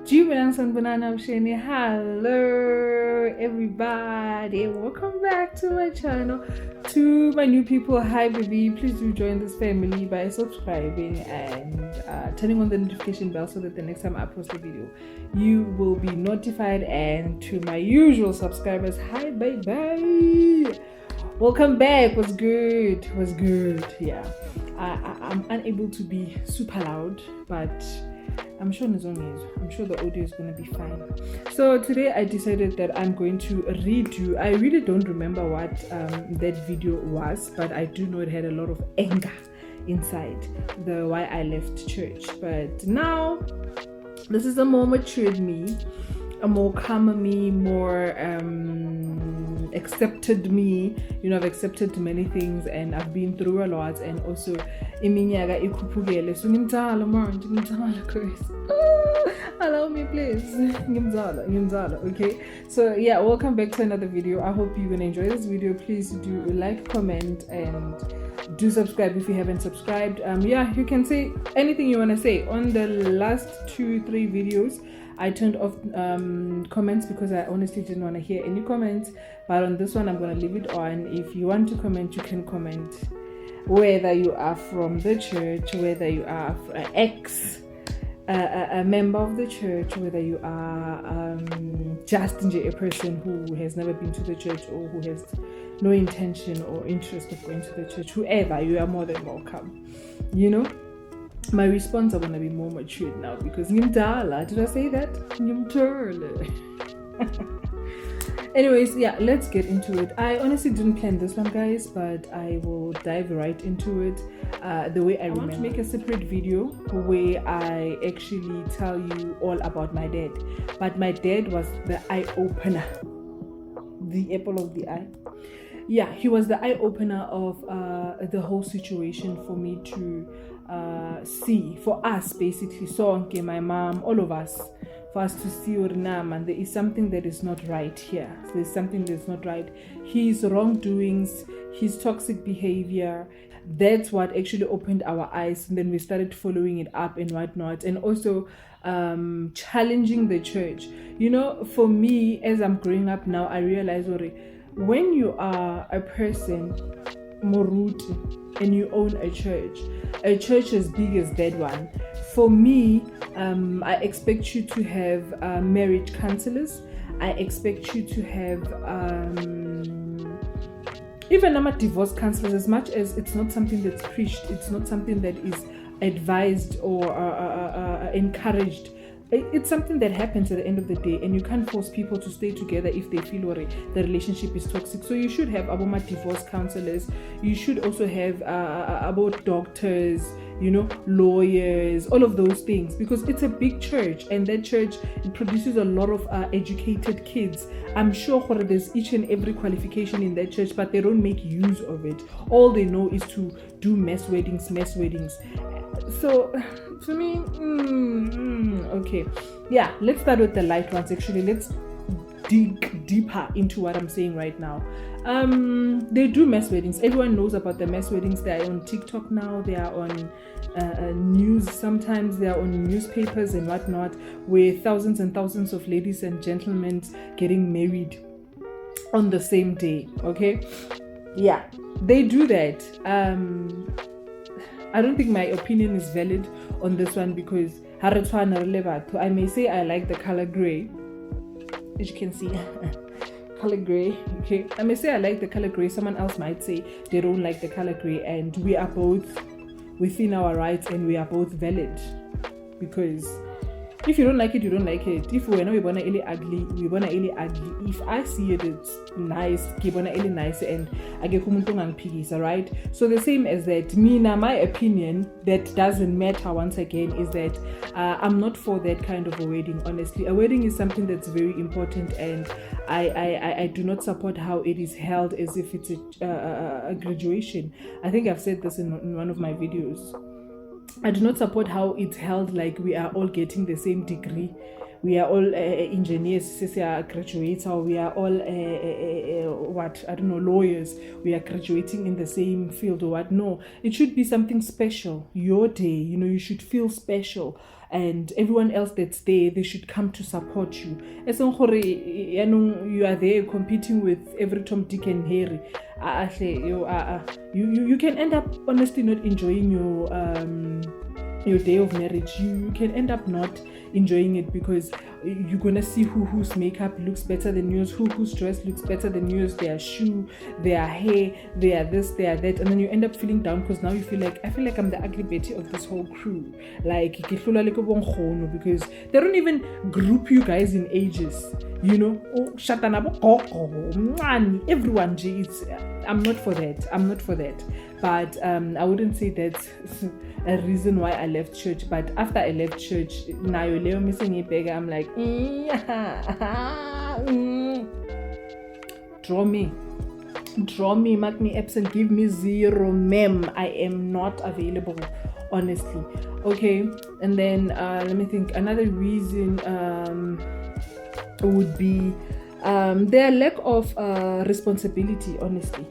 Hello everybody, welcome back to my channel. To my new people, hi baby, please do join this family by subscribing and turning on the notification bell so that the next time I post a video you will be notified. And to my usual subscribers, hi baby, welcome back. What's good? Yeah, I'm unable to be super loud, but I'm sure the audio is going to be fine. So today I decided that I'm going to redo. I really don't remember what that video was, but I do know it had a lot of anger inside, the why I left church. But now this is a more matured me, a more calmer me, more accepted me. You know, I've accepted many things and I've been through a lot, and also iminyaka ikhuphukele, so ngimdala manje, Chris. Allow me please. Ngimdala. Okay, so yeah, welcome back to another video. I hope you're gonna enjoy this video. Please do like, comment, and do subscribe if you haven't subscribed. Yeah, you can say anything you want to say. On the last 2-3 videos I turned off comments because I honestly didn't want to hear any comments, but on this one I'm going to leave it on. If you want to comment, you can comment, whether you are from the church, whether you are a member of the church, whether you are just a person who has never been to the church or who has no intention or interest of going to the church. Whoever, you are more than welcome. You know, my response are going to be more matured now because ngimdala. Did I say that? Ngimdala. Anyways, yeah, let's get into it. I honestly didn't plan this one, guys, but I will dive right into it the way I remember. I want to make a separate video where I actually tell you all about my dad. But my dad was the eye-opener, the apple of the eye. Yeah, he was the eye-opener of the whole situation for me to see, for us basically, so okay, my mom, all of us, for us to see and there is something that is not right here. So there's something that's not right. His wrongdoings, his toxic behavior, that's what actually opened our eyes, and then we started following it up and whatnot, and also challenging the church. You know, for me, as I'm growing up now, I realize when you are a person moruti and you own a church as big as that one, for me, I expect you to have marriage counselors. I expect you to have even divorce counselors. As much as it's not something that's preached, it's not something that is advised or encouraged. It's something that happens at the end of the day, and you can't force people to stay together if they feel the relationship is toxic. So you should have aboma divorce counselors. You should also have about doctors, you know, lawyers, all of those things, because it's a big church, and that church, it produces a lot of educated kids. I'm sure there's each and every qualification in that church, but they don't make use of it. All they know is to do mass weddings. So for me, okay, yeah, let's start with the light ones. Actually, let's dig deeper into what I'm saying right now. They do mass weddings. Everyone knows about the mass weddings. They are on TikTok now. They are on news. Sometimes they are on newspapers and whatnot, with thousands and thousands of ladies and gentlemen getting married on the same day. Okay, yeah, they do that. I don't think my opinion is valid on this one because I may say I like the color gray, as you can see. Color gray, okay. I may say I like the color gray. Someone else might say they don't like the color gray, and we are both within our rights and we are both valid, because if you don't like it, you don't like it. If we wanna really ugly, we wanna really ugly. If I see it, it's nice. We wanna really nice, and I get piggies, alright. So the same as that. My opinion that doesn't matter. Once again, is that I'm not for that kind of a wedding. Honestly, a wedding is something that's very important, and I do not support how it is held as if it's a graduation. I think I've said this in one of my videos. I do not support how it's held like we are all getting the same degree. We are all engineers, graduates, or we are all lawyers. We are graduating in the same field or what. No, it should be something special. Your day, you should feel special. and everyone else that's there, they should come to support you. You are there competing with every Tom, Dick and Harry. You can end up honestly not enjoying your day of marriage. You can end up not enjoying it because you're gonna see whose makeup looks better than yours, whose dress looks better than yours, their shoe, their hair, their this, their that, and then you end up feeling down because now you feel like, I feel like I'm the ugly Betty of this whole crew. Like because they don't even group you guys in ages, you know. Everyone, I'm not for that. But I wouldn't say that's a reason why I left church. But after I left church, now you're missing a beggar. I'm like, draw me, mark me absent, give me 0, ma'am. I am not available, honestly. Okay, and then let me think. Another reason would be their lack of responsibility, honestly.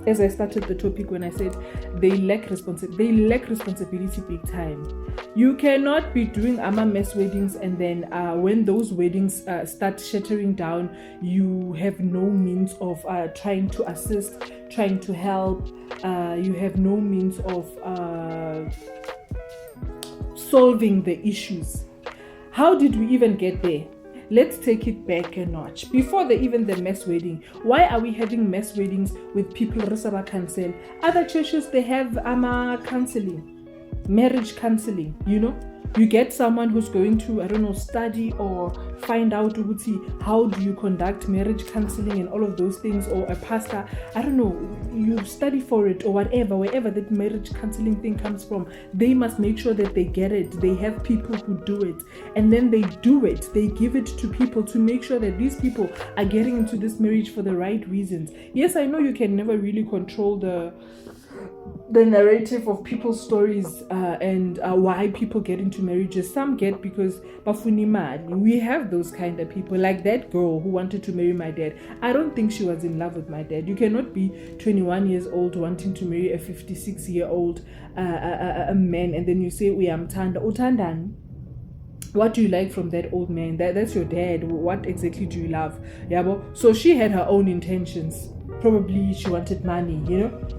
As I started the topic when I said they lack responsibility big time. You cannot be doing mass weddings and then when those weddings start shattering down, you have no means of trying to assist, trying to help. You have no means of solving the issues. How did we even get there? Let's take it back a notch. Before the mass wedding, why are we having mass weddings with people Risaba cancel? Other churches, they have counseling, marriage counseling, you know. You get someone who's going to, study or find out how do you conduct marriage counseling and all of those things, or a pastor, you study for it or whatever, wherever that marriage counseling thing comes from. They must make sure that they get it. They have people who do it, and then they do it. They give it to people to make sure that these people are getting into this marriage for the right reasons. Yes, I know you can never really control the narrative of people's stories and why people get into marriages. Some get because bafuni mali. We have those kind of people, like that girl who wanted to marry my dad. I don't think she was in love with my dad. You cannot be 21 years old wanting to marry a 56-year-old a man, and then you say we am tanda utandan. What do you like from that old man? That's your dad. What exactly do you love? Yabo. So she had her own intentions. Probably she wanted money,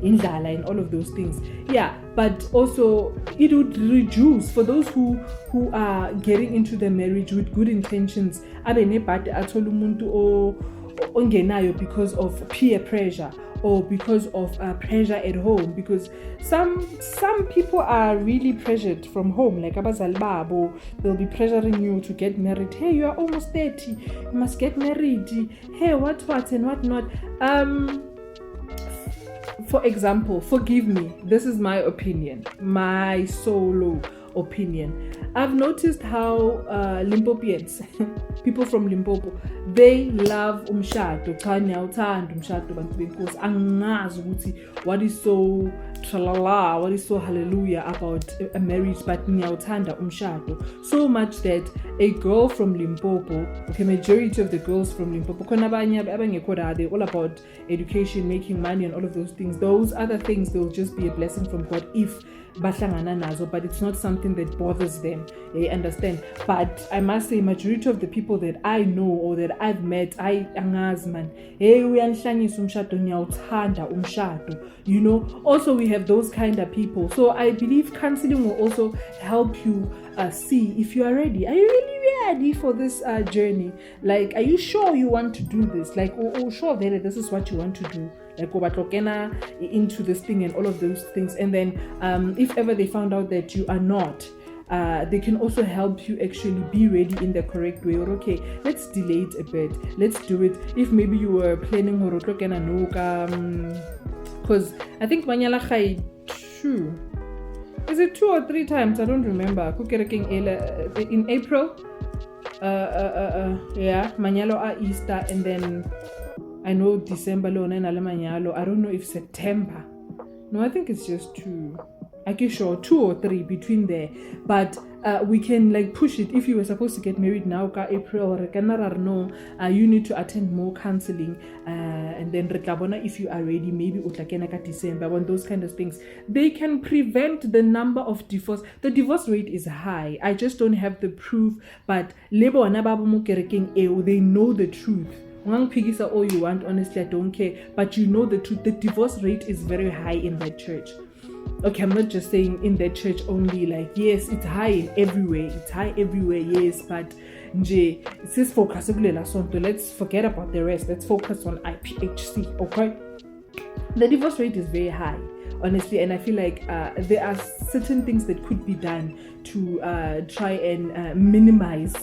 indala and all of those things. Yeah, but also it would reduce for those who are getting into the marriage with good intentions. Because of peer pressure or because of pressure at home, because some people are really pressured from home, like abazali babo. They'll be pressuring you to get married. Hey, you are almost 30, you must get married. Hey, what and what not. For example, forgive me, this is my opinion, my solo opinion. I've noticed how Limpopians, people from Limpopo, they love umshado. What is so tralala, what is so hallelujah about a marriage, but nyautanda umshado, so much that a girl from Limpopo, okay, majority of the girls from Limpopo, they're all about education, making money and all of those things. Those other things, they'll just be a blessing from God if bahlangana nazo, but it's not something that bothers them. You understand? But I must say, majority of the people that I know or that I've met, man, also we have those kind of people. So I believe counseling will also help you see if you are ready. Are you really ready for this journey? Like, are you sure you want to do this? Like, sure that this is what you want to do, like into this thing and all of those things. And then if ever they found out that you are not, they can also help you actually be ready in the correct way. Or okay, let's delay it a bit, let's do it. If maybe you were planning because I think Manyala Khai 2, is it 2 or 3 times? I don't remember. In April, yeah, Manyalo Easter, and then I know December lo na Manyalo. I don't know if September. No, I think it's just 2. I'm sure 2 or 3 between there. But we can like push it. If you were supposed to get married now, April or no, you need to attend more counseling, and then if you are ready, maybe December, one those kind of things. They can prevent the number of divorce. The divorce rate is high. I just don't have the proof, but they know the truth. All you want, honestly, I don't care, but you know the truth. The divorce rate is very high in that church. Okay, I'm not just saying in that church only, like, yes, it's high everywhere, yes, but let's focus. Let's forget about the rest. Let's focus on IPHC, okay? The divorce rate is very high, honestly, and I feel like there are certain things that could be done to try and minimize,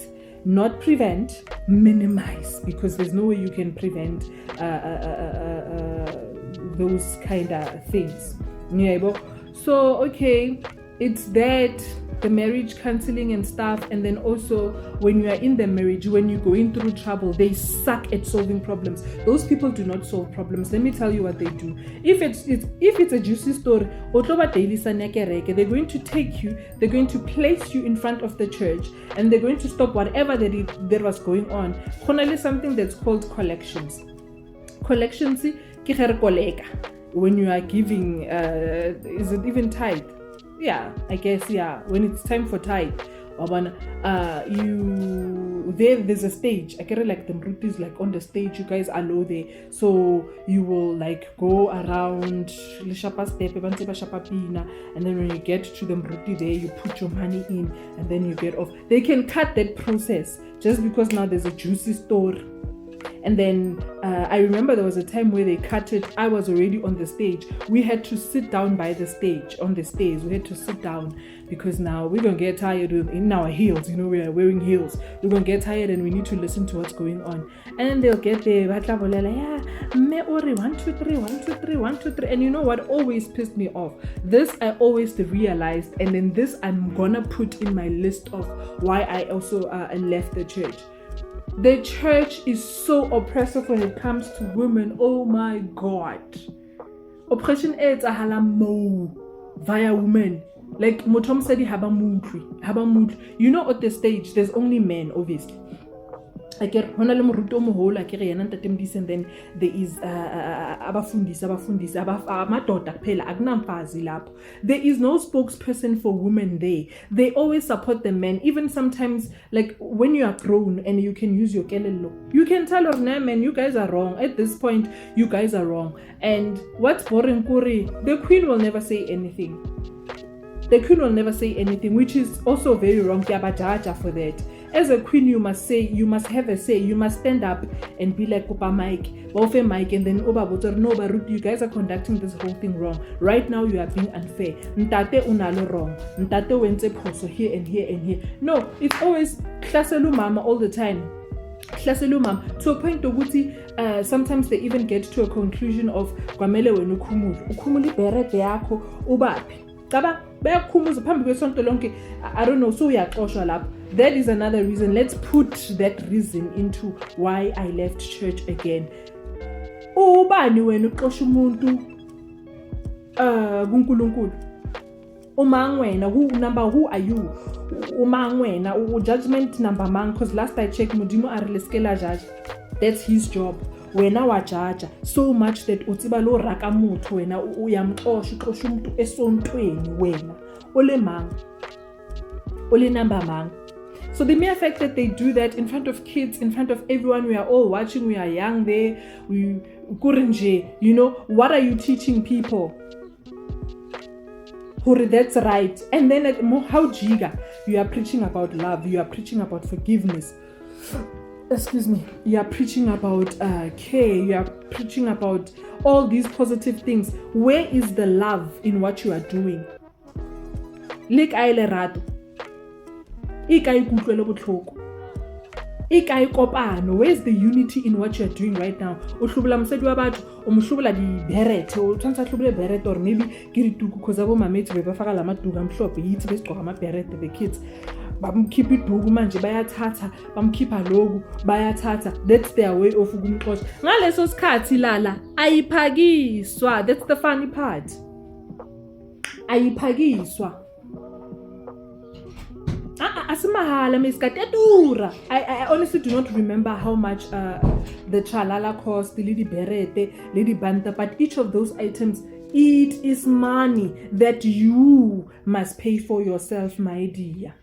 not prevent, minimize, because there's no way you can prevent those kind of things. Yeah, so okay, it's that, the marriage counseling and stuff, and then also when you are in the marriage, when you're going through trouble, they suck at solving problems. Those people do not solve problems. Let me tell you what they do. If it's a juicy story, they're going to take you, they're going to place you in front of the church, and they're going to stop whatever that was going on. There's something that's called collections. Collections, when you are giving, is it even tithe? Yeah, I guess, yeah. When it's time for tithe, there's a stage. I get like the root is like on the stage. You guys are low there, so you will like go around the shapa step, and then when you get to the mruti there, you put your money in, and then you get off. They can cut that process just because now there's a juicy story. And then I remember there was a time where they cut it. I was already on the stage. We had to sit down by the stage, on the stage. We had to sit down because now we're going to get tired in our heels. You know, we are wearing heels. We're going to get tired and we need to listen to what's going on. And then they'll get there. Yeah, me ori 1 2 3 1 2 3 1 2 3. And you know what always pissed me off? This I always realized, and then this I'm going to put in my list of why I also left the church. The church is so oppressive when it comes to women. Oh my God. Oppression is a halamo via women. Like Motom said, habamutri. You know, at the stage, there's only men, obviously. And then there is there is no spokesperson for women there. They always support the men. Even sometimes, like when you are grown and you can use your kelelo, you can tell her, nah man, you guys are wrong. At this point, you guys are wrong. And what's boring, the queen will never say anything. The queen will never say anything, which is also very wrong. For that. As a queen, you must say, you must have a say, you must stand up and be like Opa Mike, and then Oba Botor, no, but you guys are conducting this whole thing wrong. Right now, you are being unfair. Ntate unalo wrong. Ntate wenze poso here and here and here. No, it's always Klaselu Mama all the time. Klaselu Mama. To a point of sometimes they even get to a conclusion of Kwamele wenu ukumuli berete yako ubapi. I don't know, so we are caution. That is another reason. Let's put that reason into why I left church again. Ubani wenu xosha umuntu kuNkulunkulu. Umangwena, who are you? Umangwena, judgment number man, because last I checked, Modimo Arleskela judge. That's his job. Wena wajaja so much that utiba lo raka muthu wena uyamxosha uxosha umuntu esontweni wena ole mang ole number mang. So the mere fact that they do that in front of kids, in front of everyone, we are all watching, we are young there, we kurinje, you know, what are you teaching people? That's right. And then how jiga, you are preaching about love, you are preaching about forgiveness. Excuse me, you are preaching about care, you are preaching about all these positive things. Where is the love in what you are doing? Where's the unity in what you're doing right now? Or maybe the kids. Keep it manje bayathatha bamkhipha loku bayathatha. That's their way of ukumxosha. Ngaleso sikhathi lala ayiphakiswa. That's the funny part. Ayiphakiswa. I honestly do not remember how much the tralala cost, the lady berete, lady banta, but each of those items, it is money that you must pay for yourself, my dear.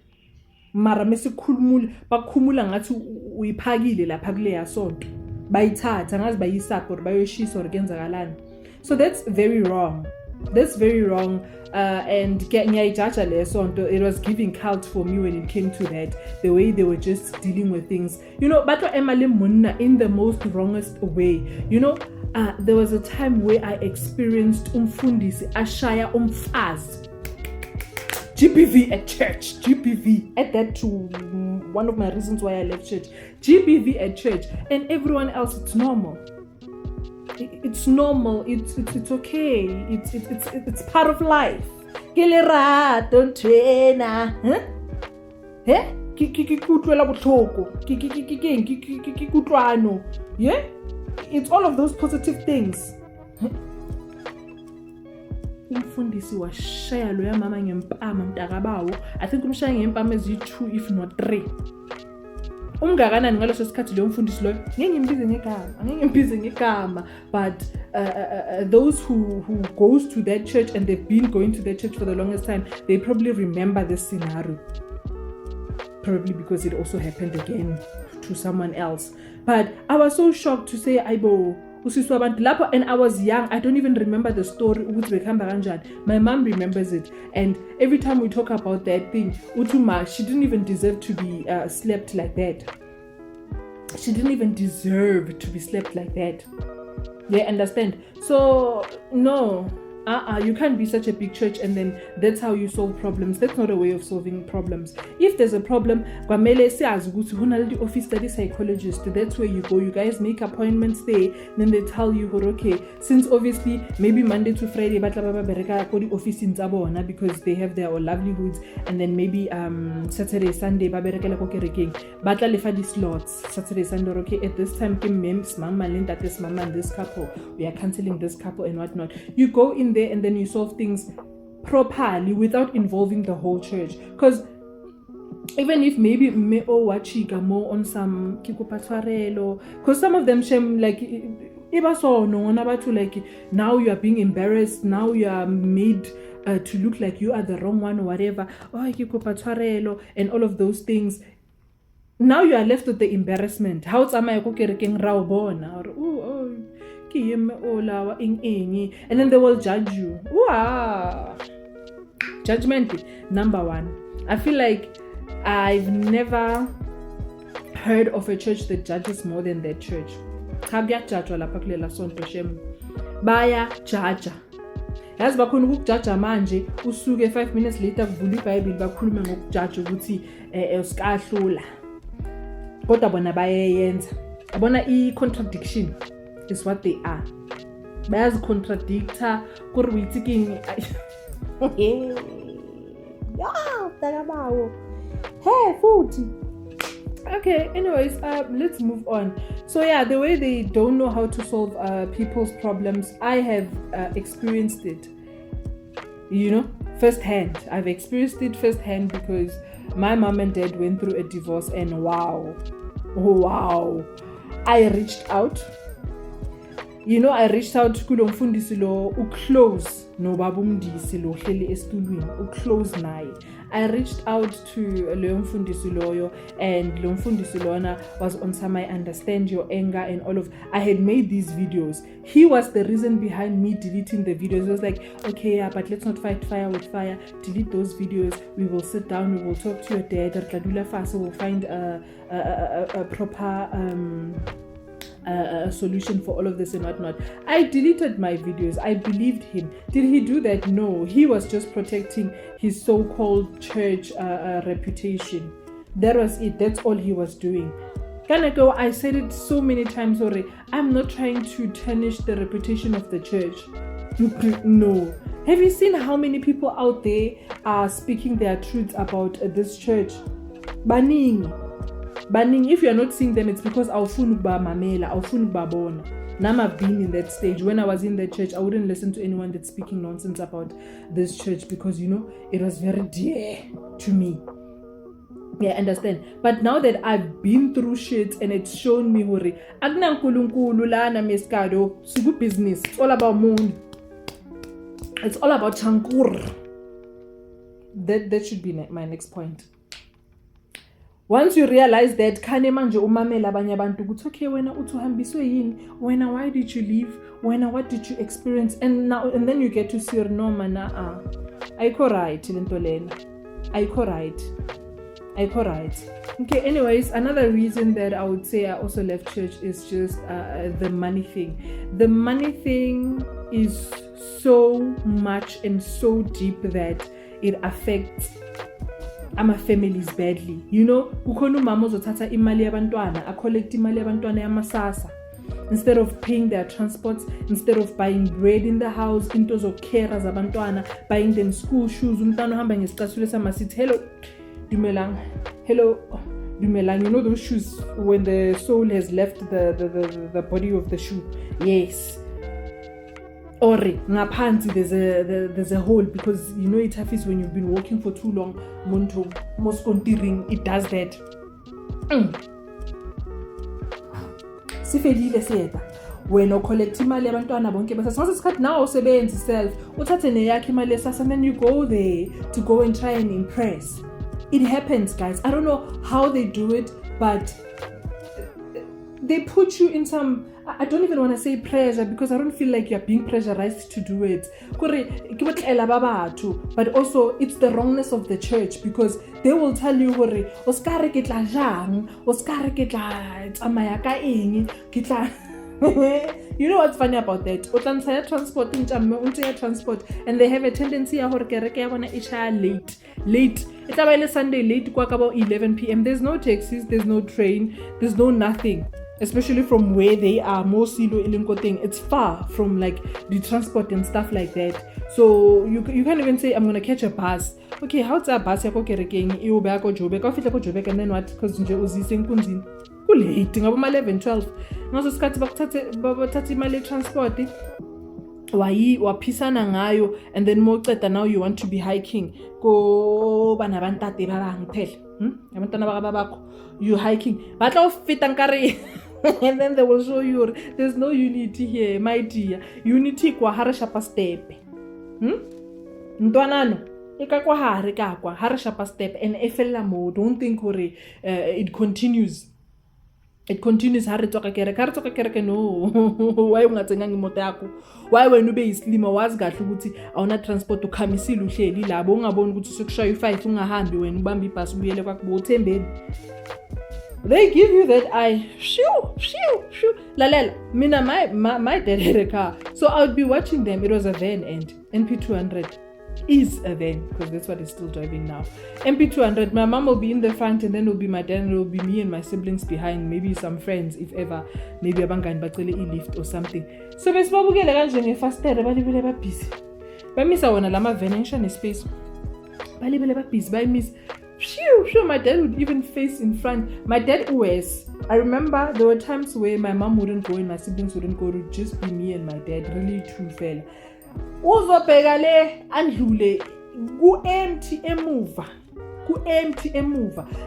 Mara mesikhulumula bakhumula ngathi uyiphakile lapha kule yasonto bayithatha ngazi bayisapho bayoshisa or kenzakalani. So that's very wrong. That's very wrong. And ngiyayijudge le sonto, it was giving cult for me when it came to that, the way they were just dealing with things, batho emale monna in the most wrongest way. There was a time where I experienced umfundisi ashaya umfazi GBV at church. GBV. Add that to one of my reasons why I left church. GBV at church. And everyone else, it's normal. It's normal. It's okay. It's part of life. Don't train. Yeah? It's all of those positive things. Umfundisi washaya lo yamama ngempama mntakabawo. I think umshaya ngempama ezi2 if not 3. Umngakanani ngaleso sikhathi lo mfundisi lo ngeke ngimbize ngegama, but those who goes to that church and they've been going to that church for the longest time, they probably remember this scenario, probably because it also happened again to someone else. But I was so shocked to say aibo usiswa abantu lapho, and I was young. I don't even remember the story ukuthi bekhamba kanjani. My mom remembers it, and every time we talk about that thing, Utuma, she didn't even deserve to be slept like that. She didn't even deserve to be slept like that. Yeah, understand? So no, you can't be such a big church and then that's how you solve problems. That's not a way of solving problems. If there's a problem, kwamele siyazi ukuthi kunaleli office study psychologist, that's where you go. You guys make appointments there, then they tell you, okay, since obviously maybe Monday to Friday batla baba bereka ko di office ntsabona because they have their livelihoods, and then maybe Saturday Sunday ba berekela ko kerekeng batla lefa di slots. Saturday Sunday, okay, at this time kim mems mama linda this mama and this couple, we are canceling this couple and whatnot. You go in there and then you solve things properly without involving the whole church. Because even if maybe me or wachiga more on some kikupatwarelo, because some of them shame like like now you are being embarrassed, now you are made to look like you are the wrong one or whatever, kikupatwarelo and all of those things. Now you are left with the embarrassment. How tsama ko kerekeng ra bona or and then they will judge you. Judgment number 1. I feel like I've never heard of a church that judges more than that church. Baya jaja. Yazi bakhona ukujudge manje usuke 5 minutes later kuvula iBhayibheli bakhulume ngokujudge ukuthi usikahlula. Kodwa bona bayayenza. Abona i-contradiction is what they are. Bayazi contradictor kuri withiking takabawo. Hey futhi. Okay, anyways, let's move on. So yeah, the way they don't know how to solve people's problems, I have experienced it, firsthand. I've experienced it firsthand because my mom and dad went through a divorce, and wow, I reached out. I reached out kulo mfundisi lo uclose no babumdisi lo hleli estulwini uclose naye. I reached out to lo mfundisi loyo, and lo mfundisi lona was on some I understand your anger and all of. I had made these videos. He was the reason behind me deleting the videos. It was like, okay, yeah, but let's not fight fire with fire. Delete those videos. We will sit down. We will talk to your dad. We'll find a proper a solution for all of this and whatnot. I deleted my videos. I believed him. Did he do that? No. He was just protecting his so-called church reputation. That was it. That's all he was doing. I said it so many times already. I'm not trying to tarnish the reputation of the church. No. Have you seen how many people out there are speaking their truths about this church? Banning. If you are not seeing them, it's because awufuni ba mamela, awufuni ba bona. Now I've been in that stage. When I was in that church, I wouldn't listen to anyone that's speaking nonsense about this church because it was very dear to me. Yeah, understand. But now that I've been through shit and it's shown me hore akuna nkulunkulu lana meskado siku business. It's all about moon. It's all about chankur. That should be my next point. Once you realize that khane manje umamela abanye abantu ukuthi okay wena uthi uhambiswe yini, wena why did you leave, wena what did you experience, and then you get to see no mana ayikho right lento lena, ayikho right. Okay, anyways, another reason that I would say I also left church is just the money thing. The money thing is so much and so deep that it affects ama families badly. You know, kukhona umama ozothatha imali yabantwana, collect imali yabantwana yamasasa. Instead of paying their transports, instead of buying bread in the house, into zokhera zabantwana, buying them school shoes, umntwana ohamba ngesicathulo samasithi, hello, dumelang, you know those shoes when the soul has left the body of the shoe. Yes. Or ngaphansi there's a hole, because you know it happens when you've been walking for too long. Monto moskontiring, it does that. Sifedile siyeta when you collect imali yabantwana bonke bese sonke isikhathi now usebenza self uthathe neyakhe imali esasa, and then you go there to go and try and impress. It happens, guys. I don't know how they do it, but they put you in some, I don't even want to say pressure, because I don't feel like you're being pressurized to do it. But also it's the wrongness of the church, because they will tell you Oscar kitla jang, Oscar kitla amayaka ing, kitla. You know what's funny about that? Utlansaya transport, and they have a tendency late. It's about Sunday late, about 11 p.m. There's no taxis, there's no train, there's no nothing. Especially from where they are, Mosilo Ilinkoting, it's far from like the transport and stuff like that. So you can't even say I'm gonna catch a bus. Okay, how's a bus? You back or Jobek, and then what? Because Uzi late, 11, 12. Now so scat tati male transport. Why wapisana ngayo, and then now you want to be hiking. Go banabanta you hiking. And then they will show you there's no unity here, my dear. Unity kwa harisha pa step. Ntwanano ikakwa hari kakwa harisha pa step, and efela mo don't think it continues. It continues hari toka kereke no. Why ungatsengangi moto yakho? Why wena ube islima wazi kahle ukuthi awuna transport ukhamisile uhleli labo ungaboni ukuthi sokushaya u5 ungahambi wena ubamba ibhasi ubuyele kwakubo uthembeni. They give you that shoo. Lalela, mina my dad had a car, so I would be watching them. It was a van, and NP200 is a van, because that's what it's still driving now. MP200, my mom will be in the front, and then it will be my dad, and it will be me and my siblings behind, maybe some friends if ever, maybe abangani bacele lift or something. So besibabukele kanje ngefastere balibele ba busy. Bamisa wona lama van engishane space. Balibele ba busy, bayimiss. Sure, my dad would even face in front. My dad always, I remember there were times where my mom wouldn't go and my siblings wouldn't go, it would just be me and my dad, really true fella. Uzobhekale andlule ku empty emuva.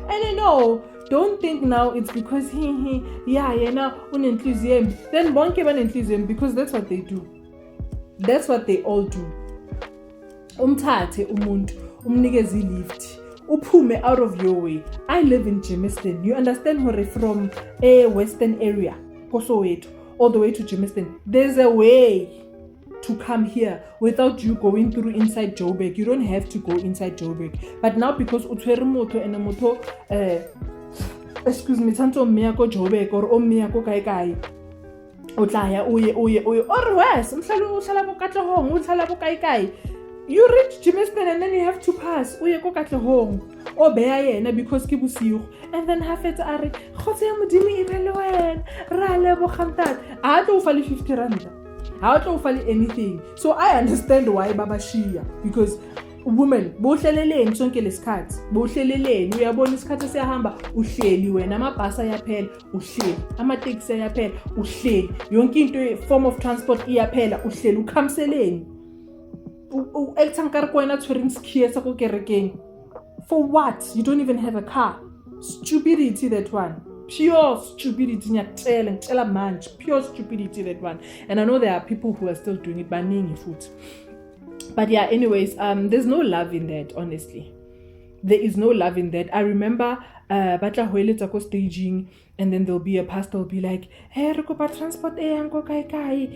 And you know, don't think now it's because yena unenhliziyo. Then bonke banenhliziyo, because that's what they do. That's what they all do. Umthathe umuntu, umnikeze lift. Uphume out of your way. I live in Germiston. You understand, from a western area, Kosoweto, all the way to Germiston. There's a way to come here without you going through inside Joburg. You don't have to go inside Joburg. But now because utwere moto and a moto, excuse me, tanto miyako Joburg or miyako kai. Otlaya uye or west. Umhlala bo kai. You reach Germiston and then you have to pass. Uye ko Katlehong. O beya yena because ke bosigo. And then hafetsa are khotse ya modimo ibele wena. Ra lebo khantat. A tlo ufali 50 rand. A tlo ufali anything. So I understand why baba Shia, because women bohleleleni sonke lesikhathi. Bohleleleni uyabona isikhathi siyahamba uhleli wena, amabhasi ayaphela uhleli, ama taxi ayaphela uhleli. Yonke into form of transport iyaphela uhleli ukhamseleni. Eltankar kwena tshwering skhiya sa go kerekeng. For what? You don't even have a car. Stupidity, that one. Pure stupidity. Pure stupidity, that one. And I know there are people who are still doing it, banning food. But yeah, anyways, there's no love in that, honestly. There is no love in that. I remember batla hoeletsa ko staging, and then there'll be a pastor will be like, hey, rekopa transport kai.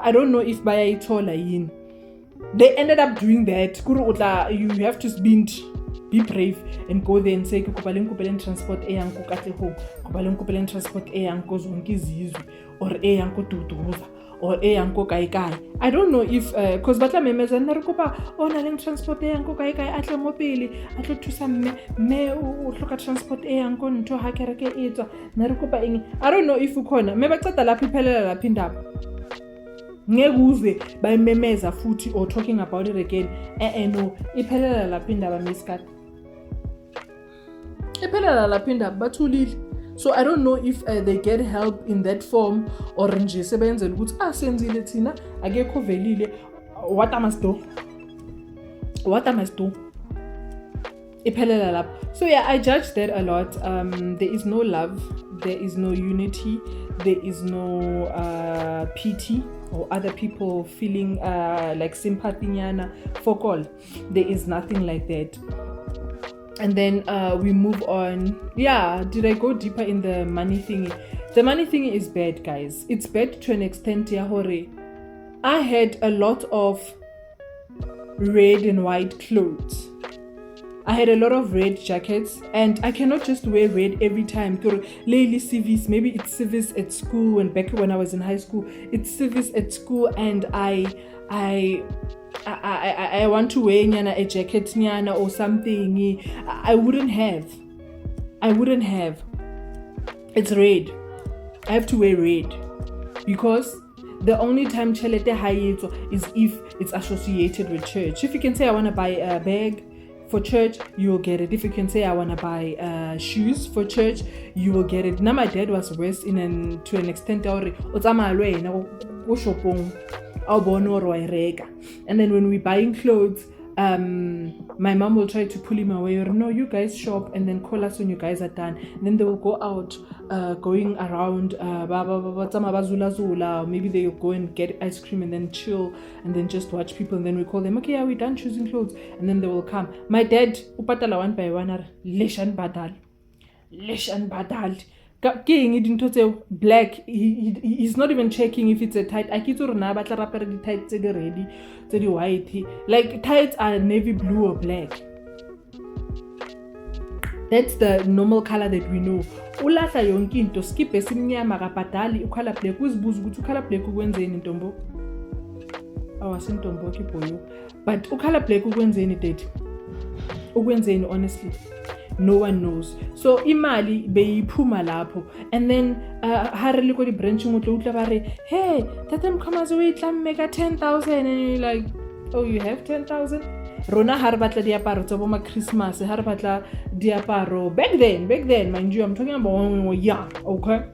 I don't know if baya itola yin. They ended up doing that. You have to be brave and go there and say kupalen transport yang ko katlego, kupalen transport yang ko zonke zizwe, or yang ko tutuza, or yang ko kai. I don't know if cause batla memeza nna re kopa ona le transport yang ko kai atle mo pele atle thusa me o hloka transport yang ko ntho ha kereke etswa nna re kopa eng. I don't know if ukhona me baqeda lapha iphelela lapha indaba ngekuze bayimemeza futhi or talking about it again. No, iphelela lapha indaba miskati iphelela lapha indaba bathulile. So I don't know if they get help in that form or nje sebenzela ukuthi senzile thina akekho velile. What I must do iphelela lapha. So yeah, I judge that a lot. There is no love, there is no unity, there is no pity or other people feeling like sympathy nyana for all. There is nothing like that. And then we move on. Yeah, did I go deeper in the money thing? The money thing is bad, guys. It's bad to an extent. I had a lot of red and white clothes. I had a lot of red jackets, and I cannot just wear red every time. Lately, civis, maybe it's civis at school, and back when I was in high school, it's civis at school, and I want to wear a jacket or something. I wouldn't have. It's red. I have to wear red because the only time chelete hayeto is if it's associated with church. If you can say I want to buy a bag for church, you will get it. If you can say I want to buy shoes for church, you will get it. Now my dad was worse to an extent. And then when we're buying clothes, my mom will try to pull him away, or no, you guys shop and then call us when you guys are done. And then they will go out going around or maybe they will go and get ice cream and then chill and then just watch people, and then we call them, okay, are we done choosing clothes? And then they will come. My dad upatala one by one leshan badal black. He's not even checking if it's a tight. Tights ready, white. Like tights are navy blue or black. That's the normal color that we know. Ulahla yonke into skip esimnyama kabhadali ukhala black. Uzibuza ukuthi ukhala black ukwenzeni ntombo? Awasintombo kiboyo. But ukhala black ukwenzeni dad? Ukwenzeni honestly? No one knows. So imali beyiphuma lapho, and then harele ko di branching utlo utla bare, hey, tata mkhamazi uyitlamme ka 10,000, and you're like, oh, you have 10,000? Rona har batla diaparo tsa bo ma Christmas, har batla diaparo back then, mind you, I'm talking about young, okay?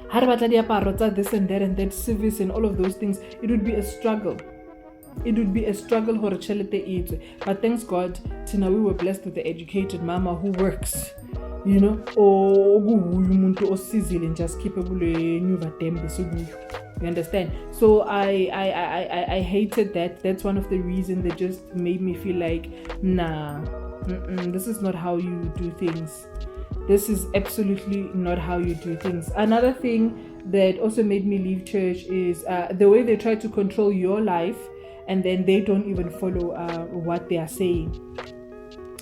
Har batla diaparo tsa this and that service and all of those things. It would be a struggle. For chelete eat. But thanks God, Tina, we were blessed with the educated mama who works, you know, or just capable you understand? So I hated that. That's one of the reasons that just made me feel like, nah, this is not how you do things. This is absolutely not how you do things. Another thing that also made me leave church is the way they try to control your life, and then they don't even follow what they are saying.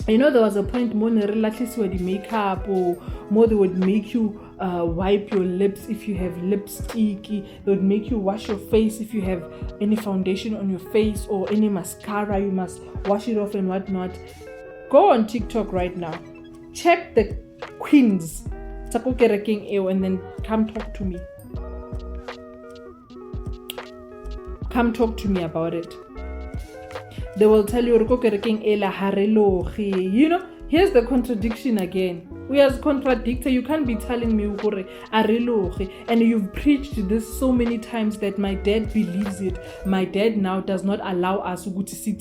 You know, there was a point more the makeup, or more they would make you wipe your lips if you have lipstick. They would make you wash your face if you have any foundation on your face or any mascara. You must wash it off and whatnot. Go on TikTok right now. Check the queens. And then come talk to me. Come talk to me about it. They will tell you, you know, here's the contradiction again. We as contradictor, you can't be telling me, and you've preached this so many times that my dad believes it. My dad now does not allow us to see.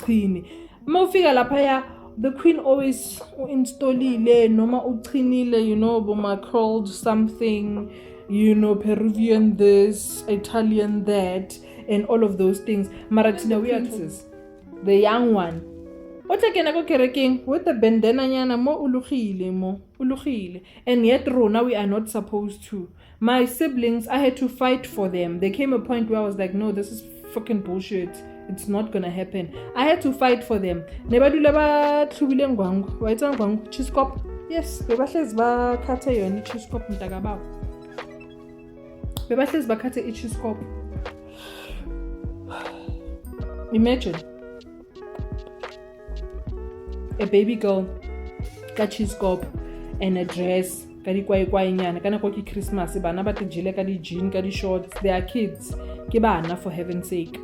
the queen always installile noma uqinile, boma curled something, Peruvian this, Italian that, and all of those things. Maratina, we are princess, the young one. Otlekena go kerekeng with the bandana nyana mo ulugile, and yet rona we are not supposed to. My siblings, I had to fight for them. There came a point where I was like, no, this is fucking bullshit. It's not gonna happen. I had to fight for them. Nebadula ba tlubile ngwangu. Wa itsa ngwangu chiskop. Yes, bebahlezi bakhatha yona ichiskop mntakabawo. Bebahlezi bakhatha ichiskop. Imagine a baby girl ka chiskop and a dress ka di kwaikwainyana kana kwa ki Christmas bana ba tjele ka di jeans ka di shorts. They are kids. Ke bana, for heaven's sake.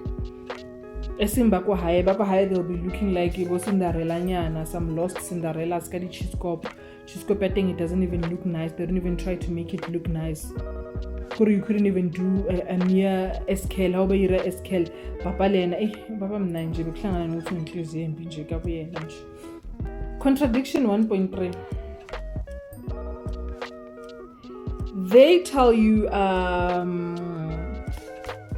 Esimba kwa hae they'll be looking like it was Cinderella nyana, some lost Cinderellas ka di chiskop. Chiskop, I think it doesn't even look nice. They don't even try to make it look nice. You couldn't even do a mere eskel. How about you eskel? Papa lena baba mna nje behlangana nokuthi inhliziyo embi nje ka kuyena nje. Contradiction 1.3. They tell you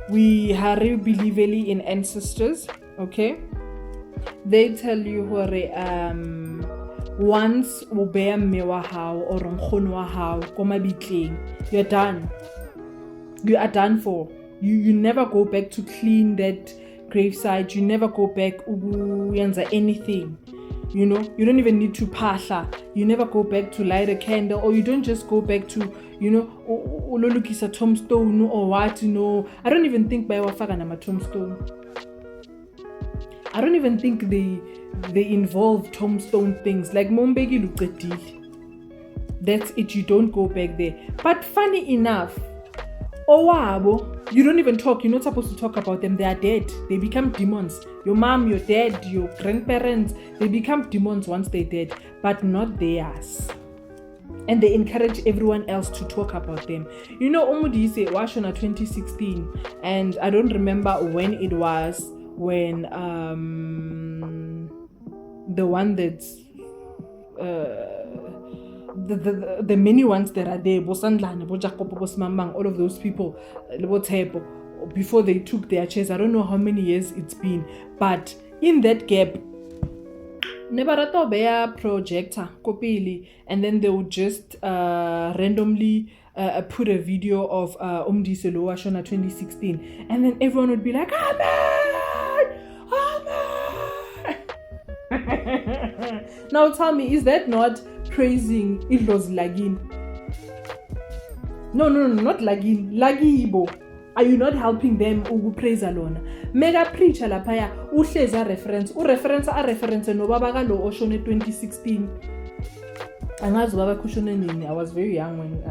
we hare believe in ancestors, okay? They tell you once o beya mme wa hao or nkgono wa hao ko mabitleng, you're done. You are done for. You never go back to clean that gravesite. You never go back uyenza anything. You don't even need to phahla. You never go back to light a candle, or you don't just go back to, ulolukisa tombstone or what, I don't even think bayawafaka nama tombstone. I don't even think they involve tombstone things like Mombegi Luqedile. That's it, you don't go back there. But funny enough, you don't even talk. You're not supposed to talk about them. They are dead. They become demons. Your mom, your dad, your grandparents, they become demons once they're dead, but not theirs. And they encourage everyone else to talk about them. Umudise Washona 2016, and I don't remember when it was, when the one that's the many ones that are there, Bosandlane, Bojakopo, Bosmambang, all of those people, before they took their chairs, I don't know how many years it's been, but in that gap, Nebarato Bea projector, Kopili, and then they would just randomly put a video of Umdise Loa Shona 2016, and then everyone would be like, Amen! Amen! Now tell me, is that not praising Idlos Lagin? No, not Lagin, Lagibo. Are you not helping them praise alone? Mega preacher lapaya uhleza reference no baba lo oshone 2016. Angazi baba kushone nini. I was very young when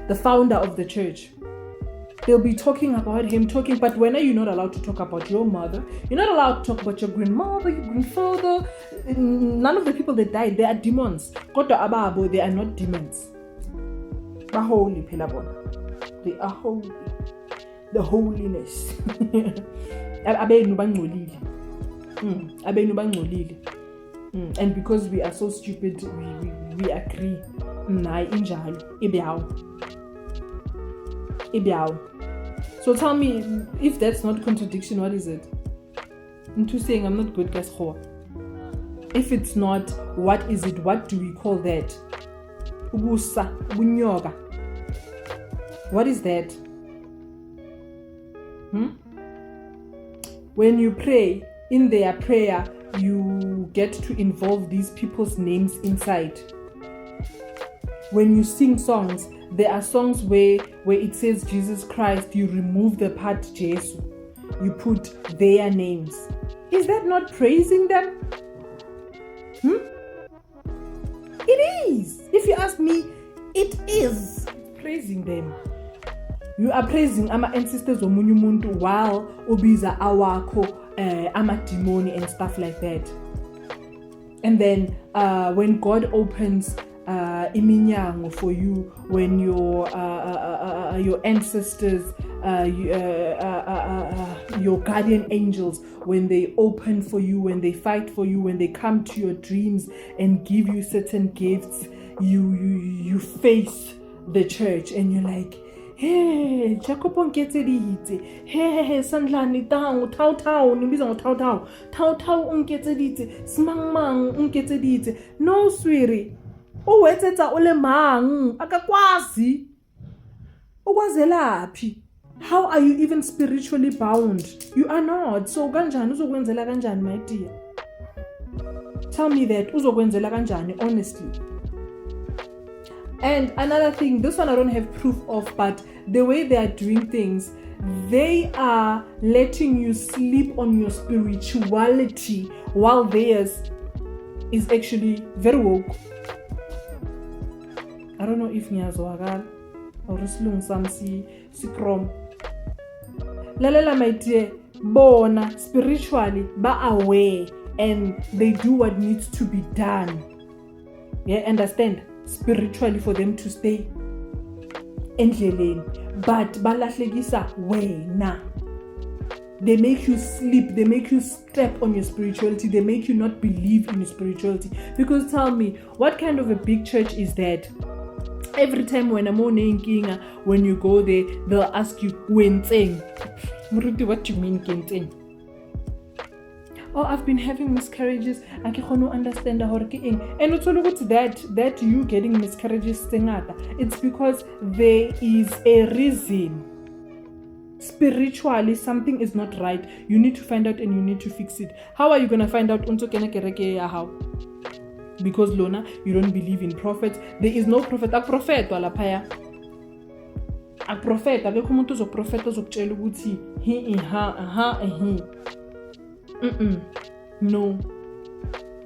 the founder of the church. They'll be talking about him, but when are you not allowed to talk about your mother? You're not allowed to talk about your grandmother, your grandfather. None of the people that died, they are demons. Koto ababo, they are not demons. Baholy pelabona. They are holy. The holiness. Abenu bangcolile. Abenu bangcolile. And because we are so stupid, we agree. Nayi injalo. Ibiao. So tell me, if that's not contradiction, what is it? Into saying I'm not good, guys. If it's not, what is it? What do we call that? Ubusa, bunyoga. What is that? When you pray, in their prayer, you get to involve these people's names inside. When you sing songs, there are songs where it says Jesus Christ, you remove the part Jesu. You put their names. Is that not praising them? It is. If you ask me, it is praising them. You are praising our ancestors omunye umuntu while ubiza awakho amadimoni and stuff like that. And then when God opens iminyango for you, when your ancestors your guardian angels, when they open for you, when they fight for you, when they come to your dreams and give you certain gifts, you face the church and you're like, hey, Jacob unketseditse, hey, sandlani tango, tau nibiza ngo tau unketseditse, smang unketseditse. No, swiri, o wetsetsa ole mang akakwazi ukwazelaphi. How are you even spiritually bound? You are not. So kanjani uzokwenzela kanjani, my dear? Tell me that. Uzokwenzela kanjani, honestly. And another thing, this one I don't have proof of, but the way they are doing things, they are letting you sleep on your spirituality while theirs is actually very woke. I don't know if ngiyazwakala or isilungu sami sikrom. Lalela, my dear, bona spiritually ba aware and they do what needs to be done. Yeah, understand? Spiritually for them to stay endleleni, but balahlekisa wena. They make you sleep, they make you step on your spirituality, they make you not believe in your spirituality. Because tell me, what kind of a big church is that? Every time when I'm on inkinga, when you go there, they'll ask you, Wenteng. Muruti, what do you mean, Kenteng? Oh, I've been having miscarriages. I can't understand how to and it's all that you getting miscarriages. It's because there is a reason. Spiritually, something is not right. You need to find out and you need to fix it. How are you gonna find out? How? Because Lona, you don't believe in prophets. There is no prophet. A prophet wala paya. A prophet. Ake kumuntu zo prophet zo kutshela ukuthi he he. No.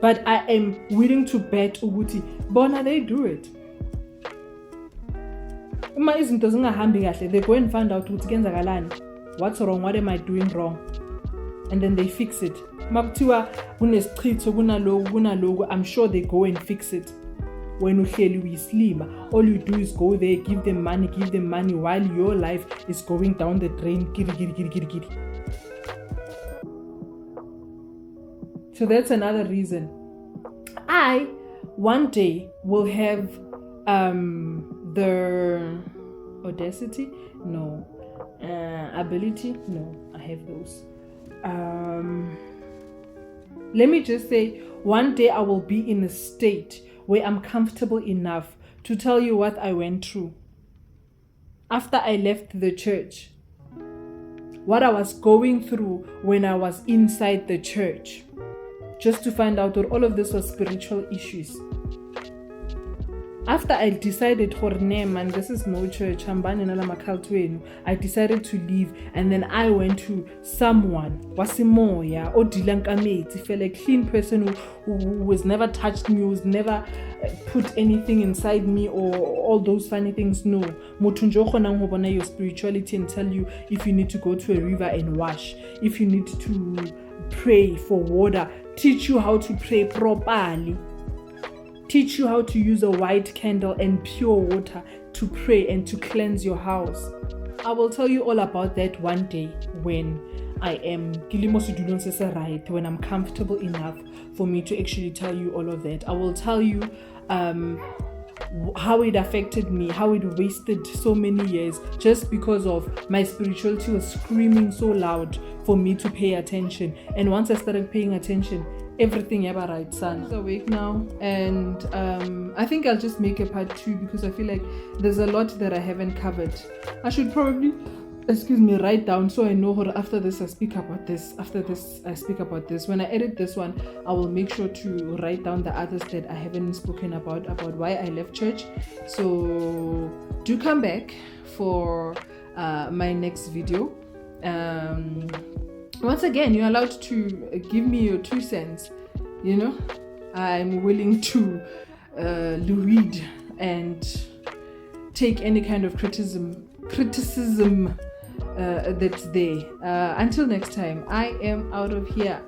But I am willing to bet ukuthi bona they do it. Uma izinto zingahambi kahle, they go and find out ukuthi kenzakalani. What's wrong? What am I doing wrong? And then they fix it. Makuthiwa kunesichitho kunaloku, I'm sure they go and fix it. When uhleli uyislima, all you do is go there, give them money while your life is going down the drain. Giri. So that's another reason. I one day will have the audacity, no, ability, no, I have those. Let me just say, one day I will be in a state where I'm comfortable enough to tell you what I went through after I left the church, what I was going through when I was inside the church, just to find out that all of this was spiritual issues. After I decided, man, this is no church, I decided to leave, and then I went to someone, Wasimoya, or Dilankamate, felt a clean person who has never touched me, who's never put anything inside me or all those funny things. No. Your spirituality and tell you if you need to go to a river and wash, if you need to pray for water, teach you how to pray properly. Teach you how to use a white candle and pure water to pray and to cleanse your house. I will tell you all about that one day when I am when I'm comfortable enough for me to actually tell you all of that. I will tell you how it affected me, how it wasted so many years just because of my spirituality was screaming so loud for me to pay attention. And once I started paying attention, everything ever right, son. I'm awake now, and I think I'll just make a part 2 because I feel like there's a lot that I haven't covered. I should probably, write down so I know how after this I speak about this. After this I speak about this. When I edit this one, I will make sure to write down the others that I haven't spoken about why I left church. So do come back for my next video. Once again, you're allowed to give me your 2 cents. You know, I'm willing to read and take any kind of criticism that's there. Until next time, I am out of here.